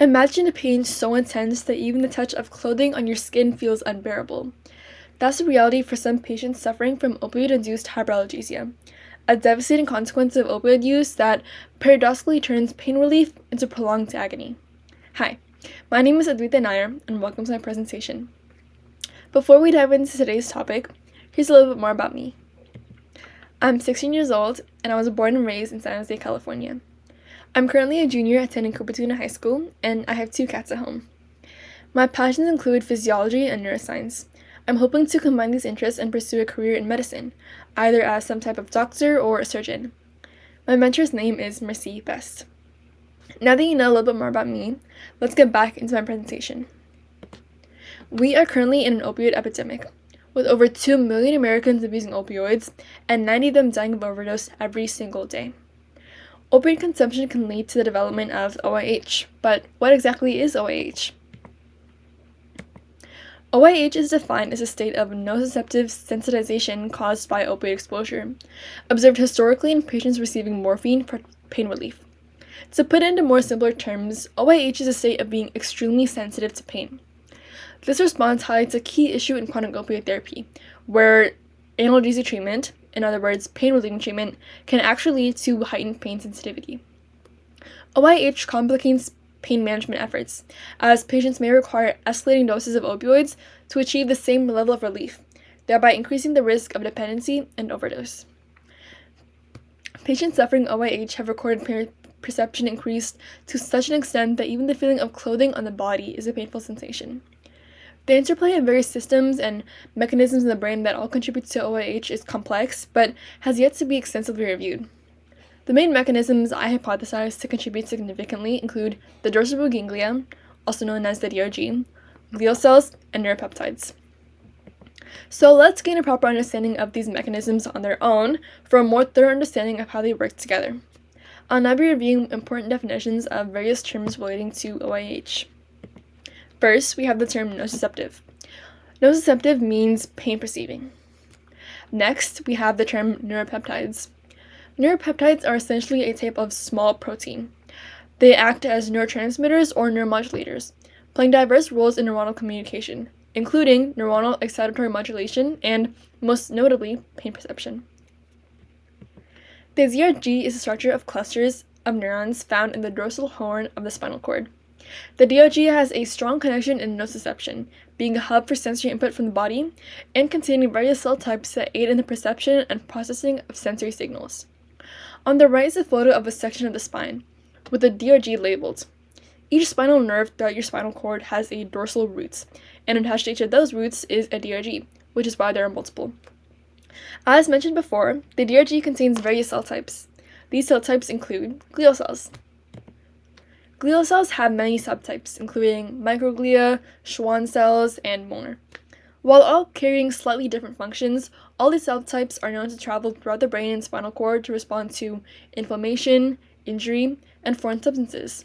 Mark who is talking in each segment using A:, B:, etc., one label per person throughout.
A: Imagine a pain so intense that even the touch of clothing on your skin feels unbearable. That's the reality for some patients suffering from opioid-induced hyperalgesia, a devastating consequence of opioid use that paradoxically turns pain relief into prolonged agony. Hi, my name is Adhwita Nair, and welcome to my presentation. Before we dive into today's topic, here's a little bit more about me. I'm 16 years old, and I was born and raised in San Jose, California. I'm currently a junior attending Cupertino High School, and I have 2 cats at home. My passions include physiology and neuroscience. I'm hoping to combine these interests and pursue a career in medicine, either as some type of doctor or a surgeon. My mentor's name is Mercy Best. Now that you know a little bit more about me, let's get back into my presentation. We are currently in an opioid epidemic, with over 2 million Americans abusing opioids and 90 of them dying of overdose every single day. Opioid consumption can lead to the development of OIH, but what exactly is OIH? OIH is defined as a state of nociceptive sensitization caused by opioid exposure, observed historically in patients receiving morphine for pain relief. To put it into more simpler terms, OIH is a state of being extremely sensitive to pain. This response highlights a key issue in chronic opioid therapy, where analgesic treatment, in other words, pain-relieving treatment, can actually lead to heightened pain sensitivity. OIH complicates pain management efforts, as patients may require escalating doses of opioids to achieve the same level of relief, thereby increasing the risk of dependency and overdose. Patients suffering OIH have recorded pain perception increased to such an extent that even the feeling of clothing on the body is a painful sensation. The interplay of various systems and mechanisms in the brain that all contribute to OIH is complex, but has yet to be extensively reviewed. The main mechanisms I hypothesize to contribute significantly include the dorsal root ganglia, also known as the DRG, glial cells, and neuropeptides. So let's gain a proper understanding of these mechanisms on their own for a more thorough understanding of how they work together. I'll now be reviewing important definitions of various terms relating to OIH. First, we have the term nociceptive. Nociceptive means pain perceiving. Next, we have the term neuropeptides. Neuropeptides are essentially a type of small protein. They act as neurotransmitters or neuromodulators, playing diverse roles in neuronal communication, including neuronal excitatory modulation and, most notably, pain perception. The DRG is a structure of clusters of neurons found in the dorsal horn of the spinal cord. The DRG has a strong connection in nociception, being a hub for sensory input from the body, and containing various cell types that aid in the perception and processing of sensory signals. On the right is a photo of a section of the spine, with the DRG labeled. Each spinal nerve throughout your spinal cord has a dorsal root, and attached to each of those roots is a DRG, which is why there are multiple. As mentioned before, the DRG contains various cell types. These cell types include glial cells. Glial cells have many subtypes, including microglia, Schwann cells, and molar. While all carrying slightly different functions, all these cell types are known to travel throughout the brain and spinal cord to respond to inflammation, injury, and foreign substances.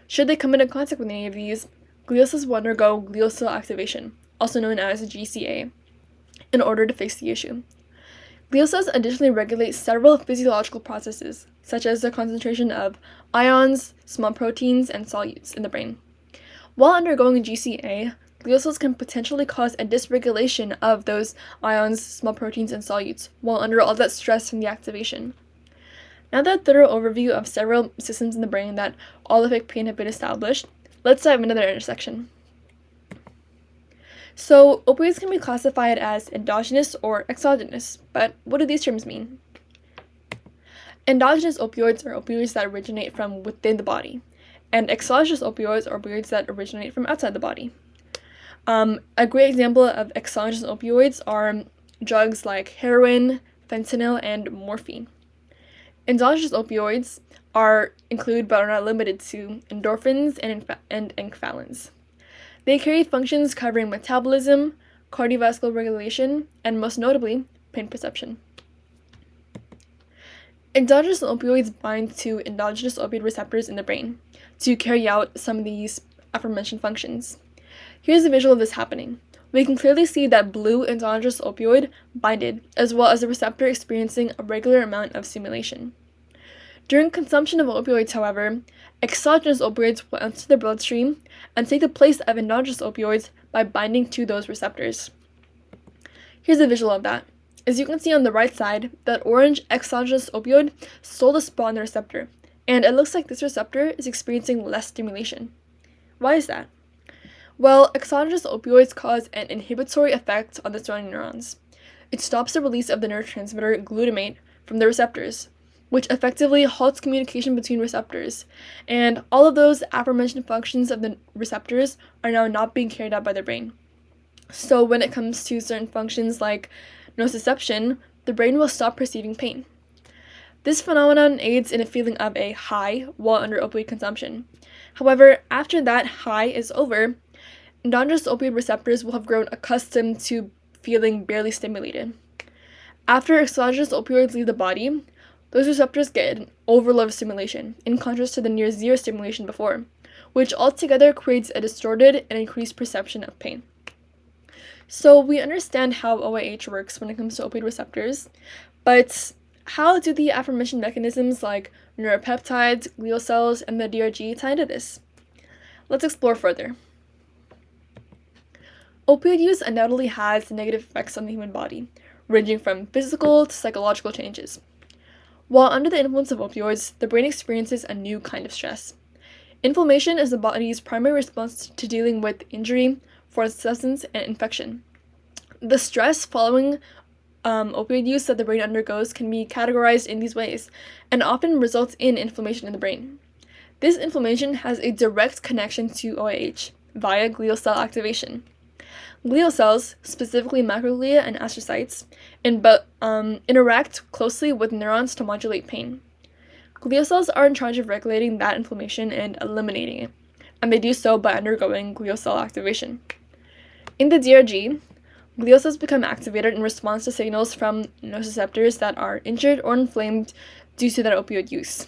A: Should they come into contact with any of these, glial cells will undergo glial cell activation, also known as GCA, in order to fix the issue. Glial cells additionally regulate several physiological processes, such as the concentration of ions, small proteins, and solutes in the brain. While undergoing GCA, glial cells can potentially cause a dysregulation of those ions, small proteins, and solutes, while under all that stress from the activation. Now that a thorough overview of several systems in the brain that all affect pain have been established, let's dive into their intersection. So, opioids can be classified as endogenous or exogenous, but what do these terms mean? Endogenous opioids are opioids that originate from within the body, and exogenous opioids are opioids that originate from outside the body. A great example of exogenous opioids are drugs like heroin, fentanyl, and morphine. Endogenous opioids include but are not limited to endorphins and enkephalins. They carry functions covering metabolism, cardiovascular regulation, and most notably, pain perception. Endogenous opioids bind to endogenous opioid receptors in the brain to carry out some of these aforementioned functions. Here's a visual of this happening. We can clearly see that blue endogenous opioid binded, as well as the receptor experiencing a regular amount of stimulation. During consumption of opioids, however, exogenous opioids will enter the bloodstream and take the place of endogenous opioids by binding to those receptors. Here's a visual of that. As you can see on the right side, that orange exogenous opioid stole the spot on the receptor, and it looks like this receptor is experiencing less stimulation. Why is that? Well, exogenous opioids cause an inhibitory effect on the surrounding neurons. It stops the release of the neurotransmitter glutamate from the receptors, which effectively halts communication between receptors, and all of those aforementioned functions of the receptors are now not being carried out by the brain. So when it comes to certain functions like nociception, the brain will stop perceiving pain. This phenomenon aids in a feeling of a high while under opioid consumption. However, after that high is over, endogenous opioid receptors will have grown accustomed to feeling barely stimulated. After exogenous opioids leave the body, those receptors get an overload of stimulation, in contrast to the near zero stimulation before, which altogether creates a distorted and increased perception of pain. So we understand how OIH works when it comes to opioid receptors, but how do the aforementioned mechanisms like neuropeptides, glial cells, and the DRG tie into this? Let's explore further. Opioid use undoubtedly has negative effects on the human body, ranging from physical to psychological changes. While under the influence of opioids, the brain experiences a new kind of stress. Inflammation is the body's primary response to dealing with injury, foreign substance, and infection. The stress following opioid use that the brain undergoes can be categorized in these ways, and often results in inflammation in the brain. This inflammation has a direct connection to OIH via glial cell activation. Glial cells, specifically macroglia and astrocytes, interact closely with neurons to modulate pain. Glial cells are in charge of regulating that inflammation and eliminating it, and they do so by undergoing glial cell activation. In the DRG, glial cells become activated in response to signals from nociceptors that are injured or inflamed due to their opioid use.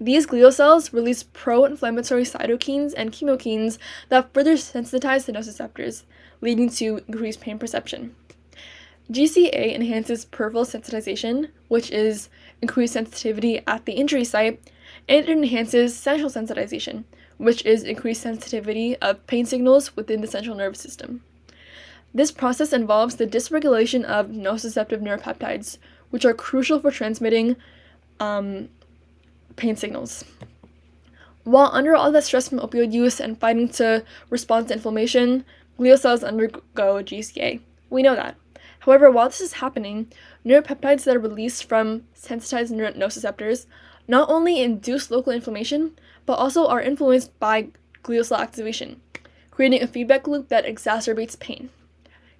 A: These glial cells release pro-inflammatory cytokines and chemokines that further sensitize the nociceptors, leading to increased pain perception. GCA enhances peripheral sensitization, which is increased sensitivity at the injury site, and it enhances central sensitization, which is increased sensitivity of pain signals within the central nervous system. This process involves the dysregulation of nociceptive neuropeptides, which are crucial for transmitting pain signals. While under all that stress from opioid use and fighting to respond to inflammation, glial cells undergo GCA. We know that. However, while this is happening, neuropeptides that are released from sensitized nociceptors not only induce local inflammation, but also are influenced by glial cell activation, creating a feedback loop that exacerbates pain.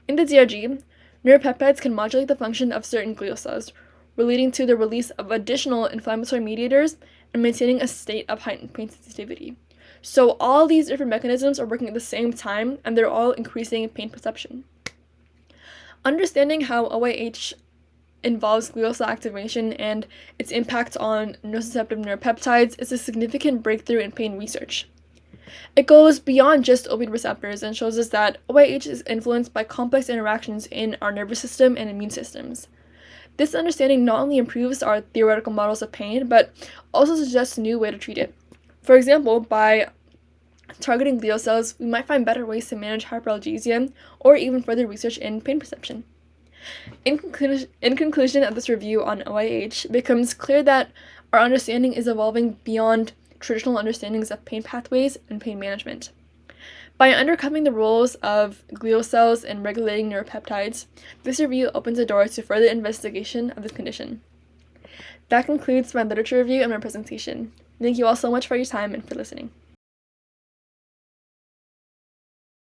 A: In the DRG, neuropeptides can modulate the function of certain glial cells, leading to the release of additional inflammatory mediators and maintaining a state of heightened pain sensitivity. So all these different mechanisms are working at the same time, and they're all increasing pain perception. Understanding how OIH involves glial cell activation and its impact on nociceptive neuropeptides is a significant breakthrough in pain research. It goes beyond just opioid receptors and shows us that OIH is influenced by complex interactions in our nervous system and immune systems. This understanding not only improves our theoretical models of pain, but also suggests a new way to treat it. For example, by targeting glial cells, we might find better ways to manage hyperalgesia or even further research in pain perception. In conclusion of this review on OIH, it becomes clear that our understanding is evolving beyond traditional understandings of pain pathways and pain management. By uncovering the roles of glial cells in regulating neuropeptides, this review opens a door to further investigation of this condition. That concludes my literature review and my presentation. Thank you all so much for your time and for listening.